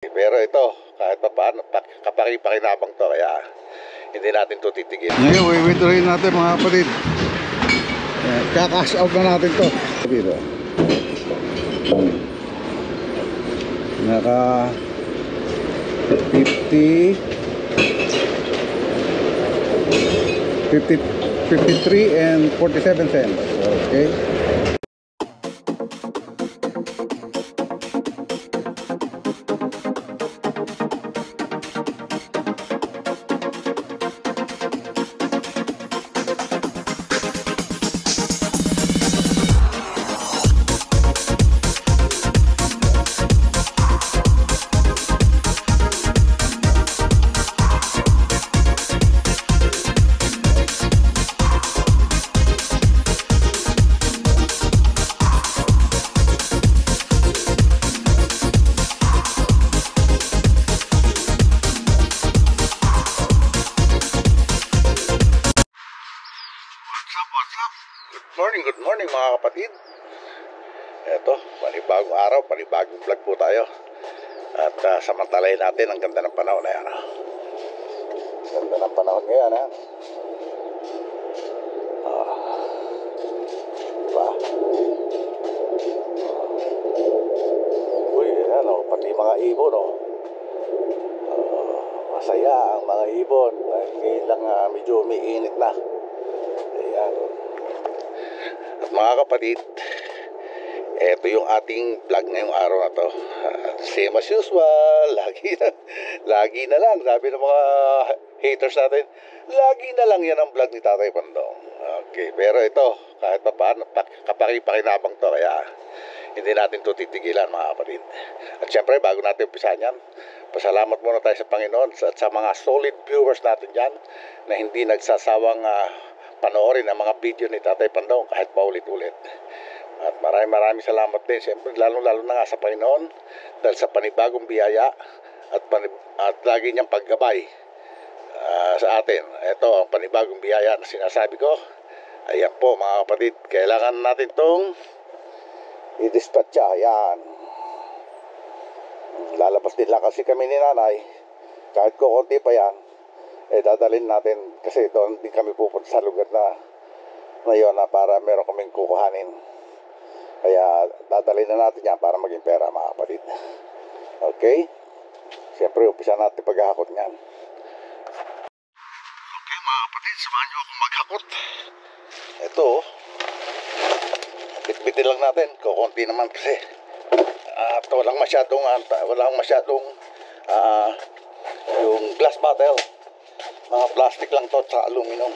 Pero ito, kahit pa paano, kapaki-pakinabang to, kaya hindi natin to titigil. Ngayon, wait natin mga kapatid. Kakash out na natin to. Dito. Naka 53 and 47 cents. Okay. Good morning mga kapatid. Eto, panibagong araw, panibagong vlog po tayo. At samantalahin natin ang ganda ng panahon na yan. Ganda ng panahon ngayon, ha? Diba? Uy, ano, pati mga ibon, no? Masaya ang mga ibon. Ngayon lang medyo umiinit na. Ayan. At mga kapatid, eto yung ating vlog ngayong araw na to. Same as usual, lagi na lang, sabi ng mga haters natin, lagi na lang yan ang vlog ni Tatay Pandong. Okay, pero ito, kahit pa paano, kapaki-pakinabang to, kaya hindi natin to titigilan mga kapatid. At syempre, bago natin umpisahan yan, pasalamat muna tayo sa Panginoon at sa mga solid viewers natin dyan na hindi nagsasawang panoorin ang mga video ni Tatay Pandong kahit paulit-ulit. At maraming salamat din, siyempre lalo na nga sa Panginoon dahil sa panibagong biyaya at lagi niyang paggabay sa atin. Ito ang panibagong biyaya na sinasabi ko. Ayan po mga kapatid, kailangan natin itong i-dispatcha. Ayan, lalabas din lang kasi kami ni nanay, kahit kukunti pa yan, dadalhin natin kasi doon din kami pupunta sa lugar na ngayon na para meron kaming kukuhanin. Kaya dadalhin na natin yan para maging pera mga kapatid. Okay? Siyempre umpisa natin paghahakot niyan. Okay mga kapatid, samahan nyo akong maghakot. Ito, bitbitin lang natin, kukunti naman kasi at walang masyadong yung glass bottle. Mga plastic lang to sa aluminum.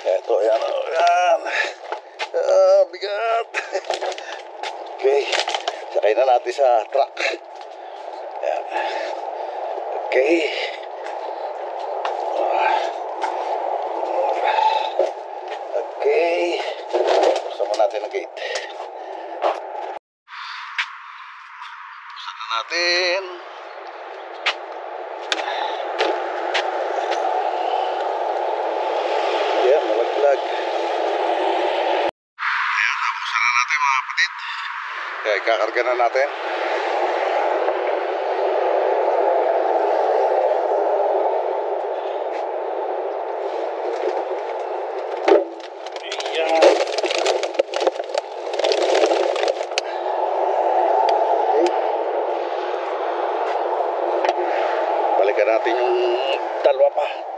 Ito, yan. Bigat. Okay. Sakay na natin sa truck. Yan. Okay. Okay. Buksan mo natin ang gate. Buksan na natin. Yan, malaglag. Ayan, nabuksan na natin mga kapatid. Kaya kakarga na natin. Ayan. Okay. Balikan natin yung dalawa pa.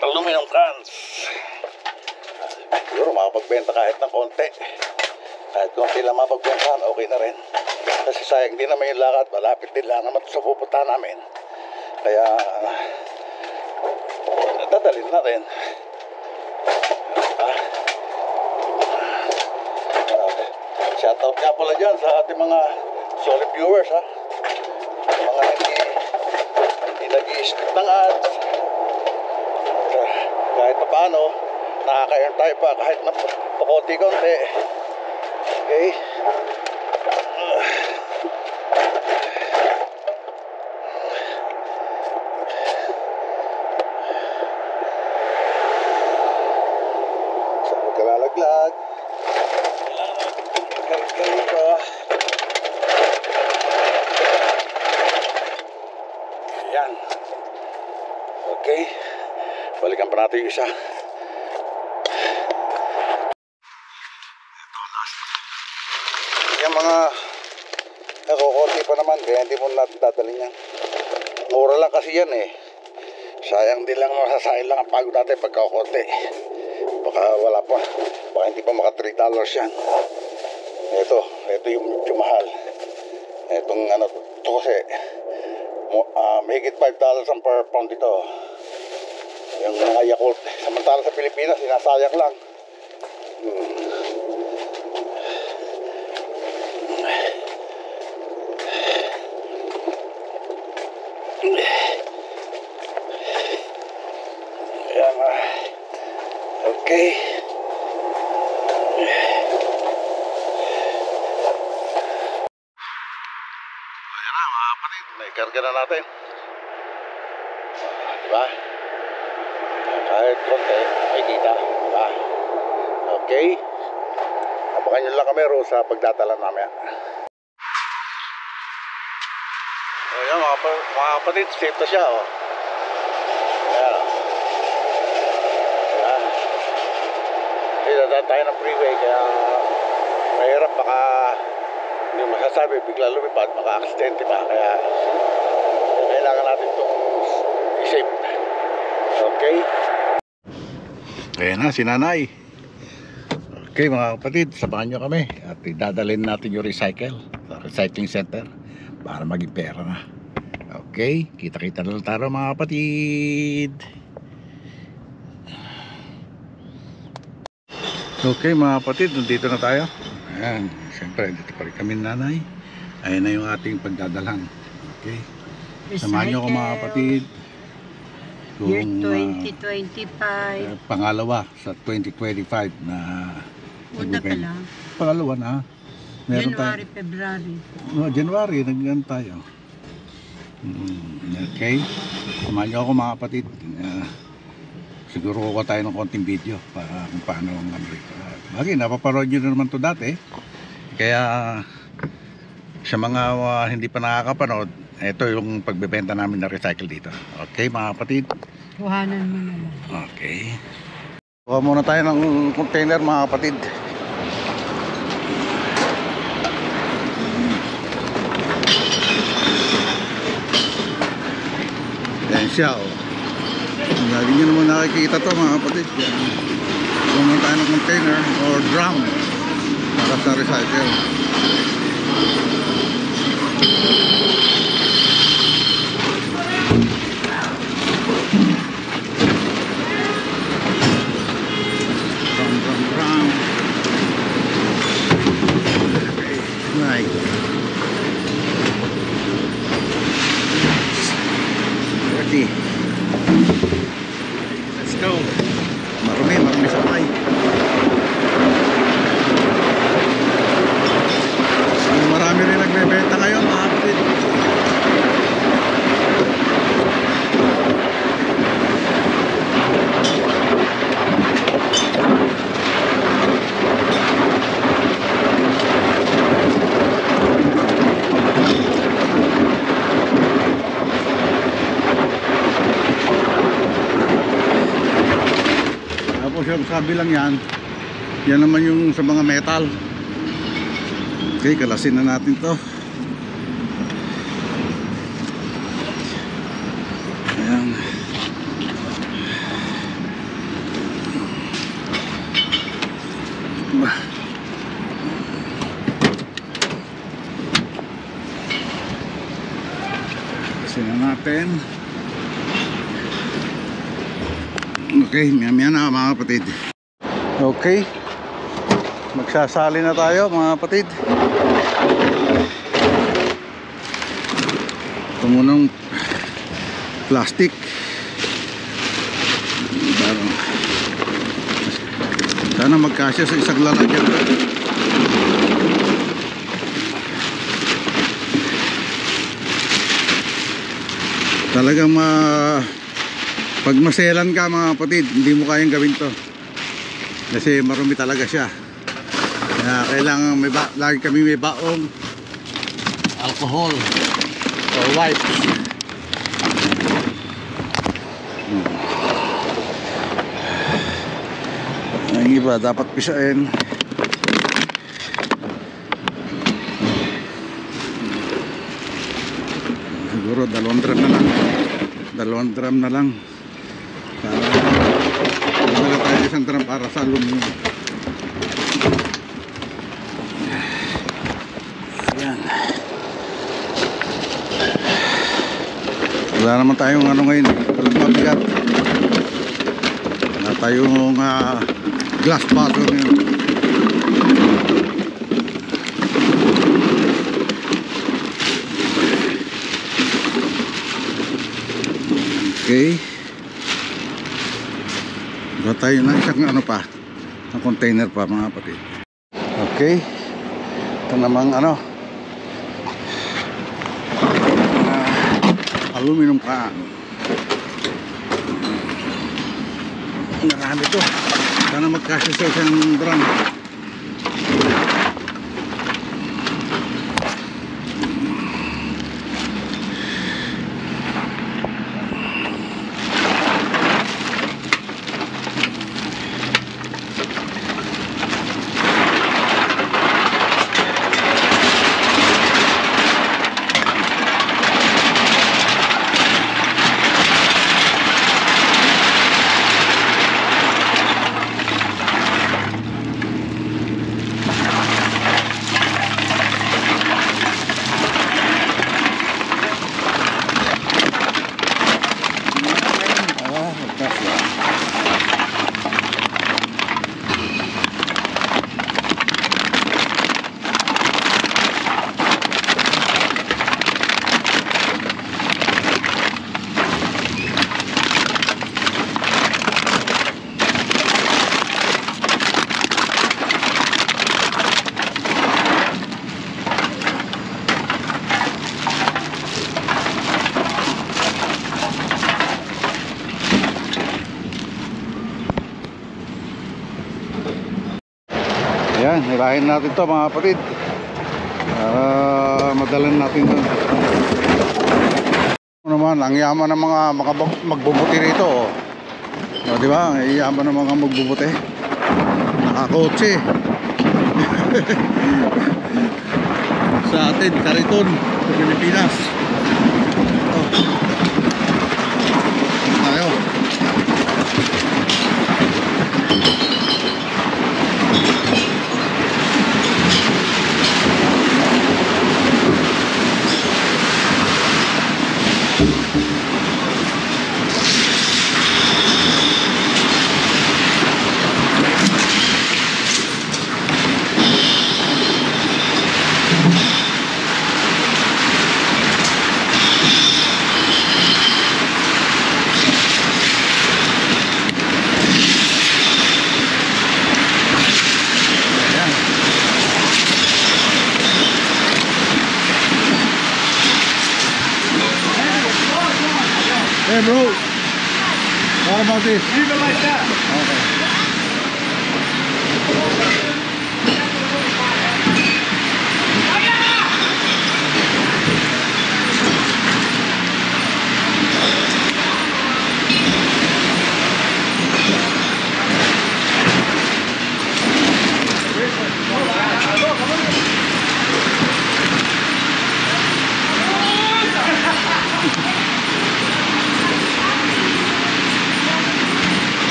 Aluminum cans. Siguro makapagbenta kahit ng konti. Kahit konti lang mapagbentahan, okay na rin. Kasi sayang din naman yung lakad, malapit din lang naman sa pupunta namin. Kaya dadalhin natin. Shoutout nga pala dyan sa ating mga solid viewers, ha. Mga hindi nag-i-skip ng ads. Kahit pa paano, nakaka-earn tayo pa kahit na pakunti-kunti. Okay. naglalaglag. Galing ko. Ayan. Okay. Balikan pa natin yung isa. Yung mga nakukunti pa naman, kaya hindi mo natin dadalhin yan. Mura lang kasi yan eh. Sayang din lang, masasain lang ang pagod natin pagkakunti. Baka wala pa, baka hindi pa maka $3 yan. Ito yung medyo mahal. Itong ano, ito kasi mahigit $5 ang per pound ito. Yung mga Yakult. Samantala sa Pilipinas, sinasayang lang. Ayan, okay. Ayan na mga kapatid, naikarga na natin. Diba? Kahit konti, may kita. Diba? Okay. Abangan nyo lang kami sa pagdadala namin. Ayan mga kapatid, safe na siya. Oh. Ayan. Ayan. Dadaan tayo ng freeway kaya mahirap, baka hindi masasabi, bigla lumipad, maka-aksidente pa. Kaya kailangan natin itong i-safe. Okay? Ayan na, si Nanay. Okay mga kapatid, samahan nyo kami at idadalhin natin yung recycle sa recycling center para maging pera na. Okay, kita-kita na lang tayo mga kapatid. Okay mga kapatid, nandito na tayo. Ayan, siyempre dito pa rin kami Nanay. Ayan na yung ating pagdadalang. Okay, samahan nyo ako mga kapatid. Year 2025. Pangalawa sa 2025 na Una pa lang. pangalawa na. Meron January, February. January, naggan tayo. Okay. Samahan nyo ako mga kapatid. Siguro kuha tayo ng konting video para kung paano ang Amerika. Bagay, napaparoon nyo na naman to dati. Kaya sa mga hindi pa nakakapanood, ito yung pagbebenta namin na recycle dito. Okay mga kapatid? Kuhanan mo na lang. Okay. Kuha muna tayo ng container mga kapatid. Yan siya oh. Lagi nyo naman nakikita to mga kapatid. Kuha muna tayo ng container or drum para sa recycle. Let's go. Marumi sakay. Marami rin nagbebenta ngayon mga kapatid. Sabi lang yan naman yung sa mga metal. Okay, kalasin na natin to. Ayan. Kalasin na natin. Okay, maya na mga kapatid. Okay, magsasali na tayo mga kapatid. Ito munang plastic. Sana magkasya sa isang lalagyan. Talagang pag maselan ka mga kapatid, hindi mo kayang gawin to. Kasi marumi talaga siya. Kaya kailangan lagi kami may baong alcohol or wipes. Ang iba dapat pisain. Siguro 2 drum na lang. 2 drum na lang. Para tayo 1 drum para sa aluminum. Ayan. Wala naman tayong ano ngayon. Walang mabigat. Wala tayong glass bottle ngayon. Okay. Wala tayo na isang ano pa, ang container pa mga kapatid. Okay. Ito namang ano, aluminum can. Marami to. Sana magkasya sa isang drum. Ayan, hilahin natin to mga kapatid. Madalan natin doon. Ano naman, ang yaman ng mga magbubuti rito. O, di ba? Ang yaman ng mga magbubuti. Nakakotse. Sa atin, Kariton, sa Pilipinas. Ito. Tayo. Hey bro, what about this? Leave it like that. Okay.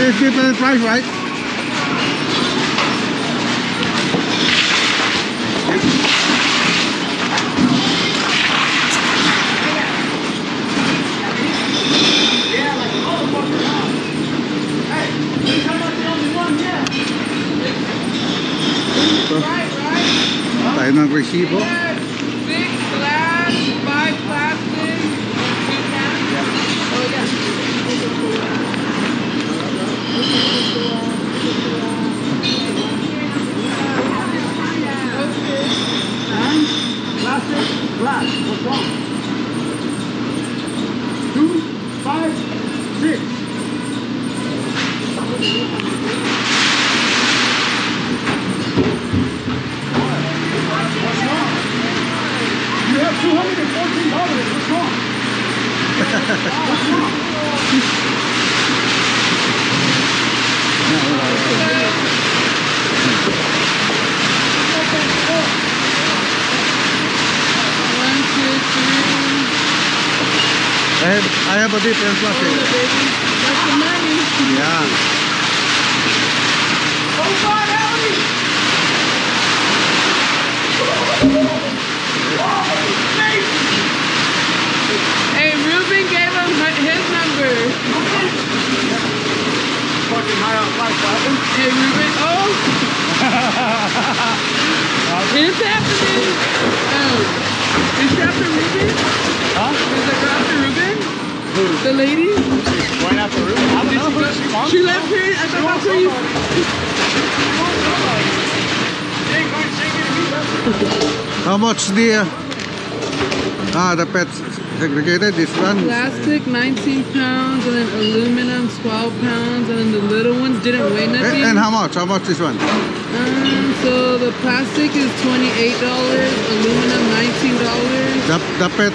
There's different price, right? Yeah, like, oh, hey, how much the only one? Yeah. tayo ng resibo. 6 glass, 5 plastic, 2 cans. Oh yeah. Plastic, glass, what's wrong? 2, 5, 6. What's wrong? You have $214. What's wrong? What's wrong? I have a different plastic. That's the money. Yeah. Hey, Ruben gave him his number. Fucking high on life, Robin. Hey, Ruben. Oh. It's happening. Oh. Is she after Ruben? Huh? Is the girl after Ruben? Who? The lady? Going after Ruben? I don't know who she wants. She left here. I thought that's where you. She ain't going to take it to me. How much the pets segregated? This one? Plastic 19 pounds, and then aluminum 12 pounds, and then the little ones didn't weigh nothing. And how much? How much this one? So the plastic is $28, aluminum $19. The pet,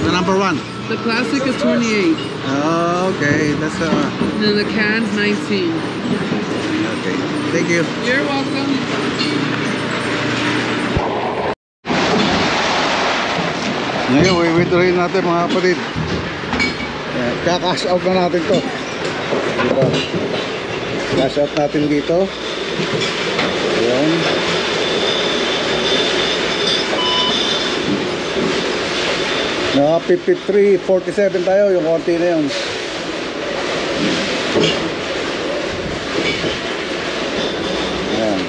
the number one. The plastic is 28, Oh, okay. That's and then the can's 19. okay. Thank you. You're welcome. Ngayon, withdraw natin mga kapatid. Kakash out na natin to. Dito. Cash out natin dito. Ayan. Naka 53.47 tayo, yung konti na yun. Ayan.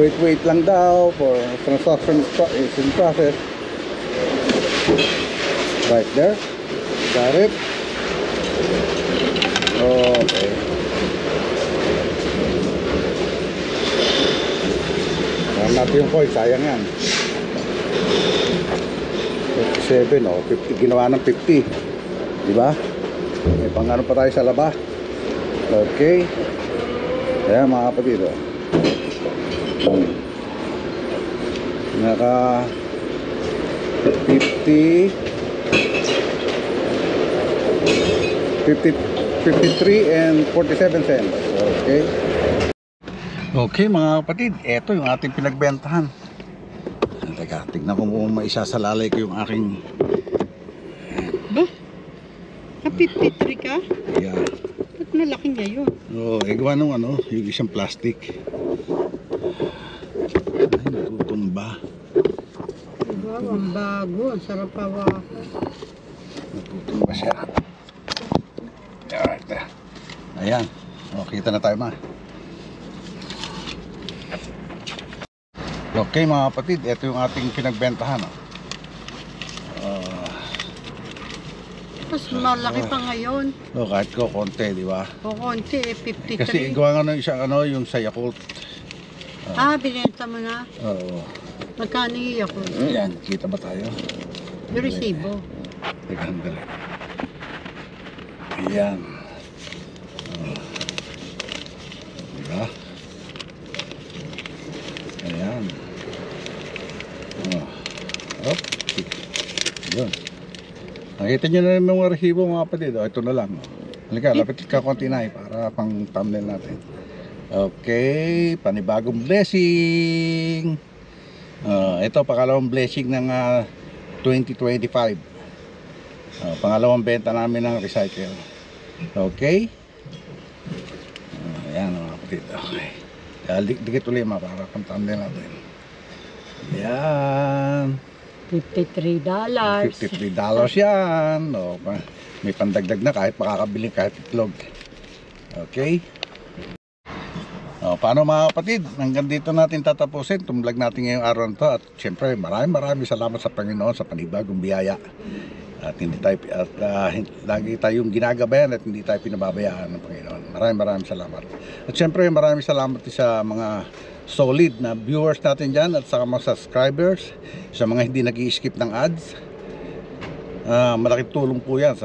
Wait lang daw for transaction is in process. Right there. Got it. Okay. Ayan natin yung coin, sayang yan. 57, oh, 50, ginawa ng 50. Diba? May pang ano pa tayo sa laba. Okay. Ayan mga kapatid, oh. Naka 53 and 47 cents. Okay. Okay mga kapatid, eto yung ating pinagbentahan. Teka, tignan ko kung maisasalalay ko yung aking Ba? 53 ka? yeah. Ba't malaki niya yun? Oh, gawa nung ano, yung isang plastic. Ay, natutumba. Wow, ang bago. Ang sarap pawa. Natutumba siya. Alright. Ayan. O, kita na tayo ma. Okay mga kapatid, ito yung ating pinagbentahan. Mas malaki pa ngayon. No, kahit ko konti, di ba? O konti eh, 53. Kasi gawa nga ng isang ano, yung sa Yakult. Binenta mo na. Oo. Magkano yung ako? Ayan, kita ba tayo? Yung resibo. Teka, handali. Ayan. Diba? Ayan. Op. Yun. Nakita nyo na yung mga resibo mga kapatid. Ito na lang. Halika, lapit ka konti na para pang thumbnail natin. Okay, panibagong blessing. Ito, pangalawang blessing ng 2025. Pangalawang benta namin ng recycle. Okay. Ayan mga kapatid. Okay. Dikit ulit mga para pang thumbnail natin. Ayan. $53. $53 yan. O, may pandagdag na kahit makakabili kahit itlog. Okay. paano mga kapatid, hanggang dito natin tatapusin itong vlog natin ngayong araw na to. At syempre maraming salamat sa Panginoon sa panibagong biyaya. At hindi tayo lagi tayong ginagabayan at hindi tayo pinababayaan ng Panginoon. Maraming salamat. At syempre maraming salamat sa mga solid na viewers natin dyan at sa mga subscribers, sa mga hindi nag-i-skip ng ads. Malaking tulong po yan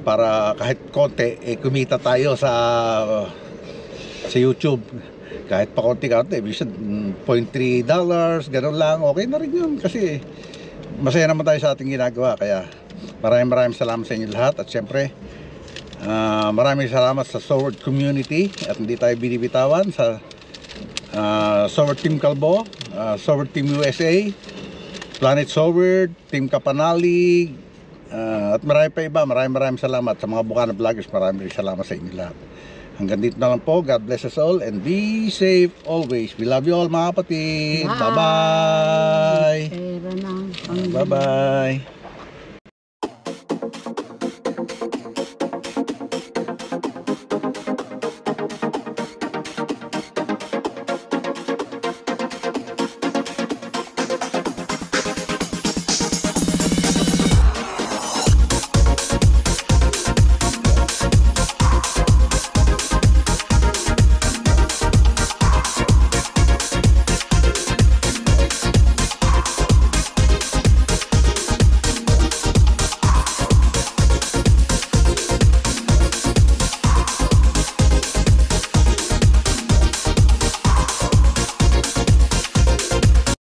para kahit konti kumita tayo sa YouTube. Kahit pa konti-konti, $0.3, gano'n lang, okay na rin yun kasi masaya naman tayo sa ating ginagawa. Kaya maraming salamat sa inyo lahat. At syempre maraming salamat sa Sword community at hindi tayo binibitawan sa Sword Team Calbo, Sword Team USA, Planet Sword, Team Kapanali, at marami pa iba. Maraming salamat sa mga Bukana Vloggers. Maraming salamat sa inyo lahat. Hanggang dito na lang po. God bless us all and be safe always. We love you all mga kapatid. Bye-bye. Pera na. Bye-bye.